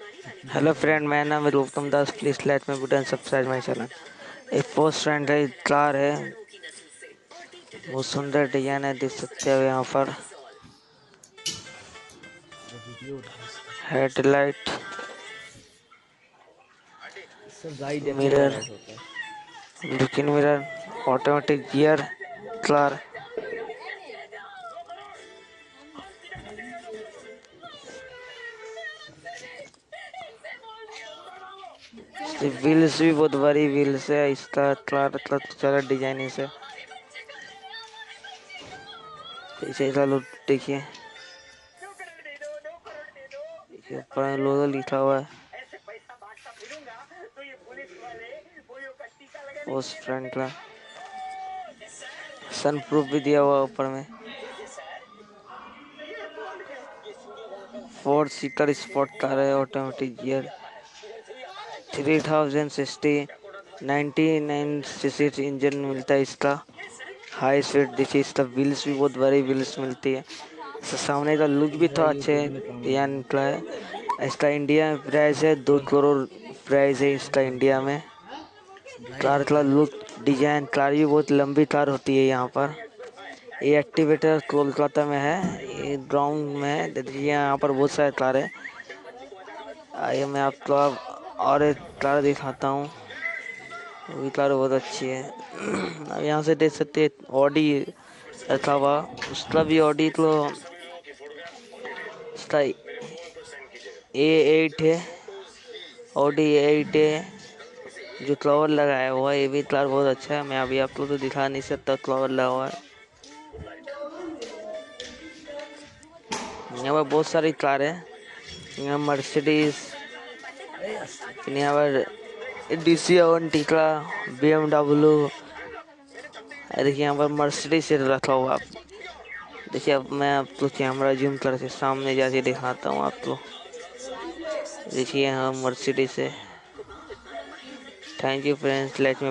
Hello friend, मेरा नाम है Rupam Das. Please like my video and subscribe my channel. एक पोस्ट फ्रेंड है, कार है, बहुत सुंदर डिजाइन है, देख सकते हो यहाँ पर। Headlight, mirror, looking mirror, automatic gear, car. Wheels भी बहुत बड़ी व्हील्स है इसका। कार सारा डिजाइन है। पीछे का लुक देखिए, ऊपर में लोगो लिखा हुआ है। पोस्ट फ्रंट का सन प्रूफ भी दिया हुआ ऊपर में। 4 सीटर स्पोर्ट कार है, ऑटोमेटिक गियर, 3060 99 सीसी इंजन मिलता है इसका। हाई स्पीड देखिए, इसका व्हील्स भी बहुत बड़ी व्हील्स मिलती है। सामने का लुक भी तो अच्छे डिजाइन निकला है। इसका इंडिया में प्राइस है 2 करोड़ प्राइस है इसका इंडिया में। कार का लुक डिजाइन, कार भी बहुत लंबी कार होती है यहाँ पर। ये एक्टिवेटर कोलकाता में है, ये ग्राउंड में है। देखिए यहाँ पर बहुत सारे कार है। आइए मैं आपको अब और एक कार दिखाता हूँ, वो भी कार बहुत अच्छी है। अब यहाँ से देख सकते हैं ऑडी रखा हुआ, उसका भी ऑडी तो उसका A8 है, ऑडी A8 है जो फ्लावर लगाया हुआ है। ये भी कार बहुत अच्छा है। मैं अभी आप लोग तो दिखा नहीं सकता, फ्लावर लगा हुआ है। यहाँ पर बहुत सारी कार है, यहाँ मर्सिडीज, यहाँ पर DC का BMW। देखिए यहाँ पर मर्सिडीज से रखा हुआ। आप देखिए, अब मैं आपको कैमरा जूम करके सामने जाके दिखाता हूँ आपको। देखिए यहाँ मर्सिडीज है। Thank you friends, let me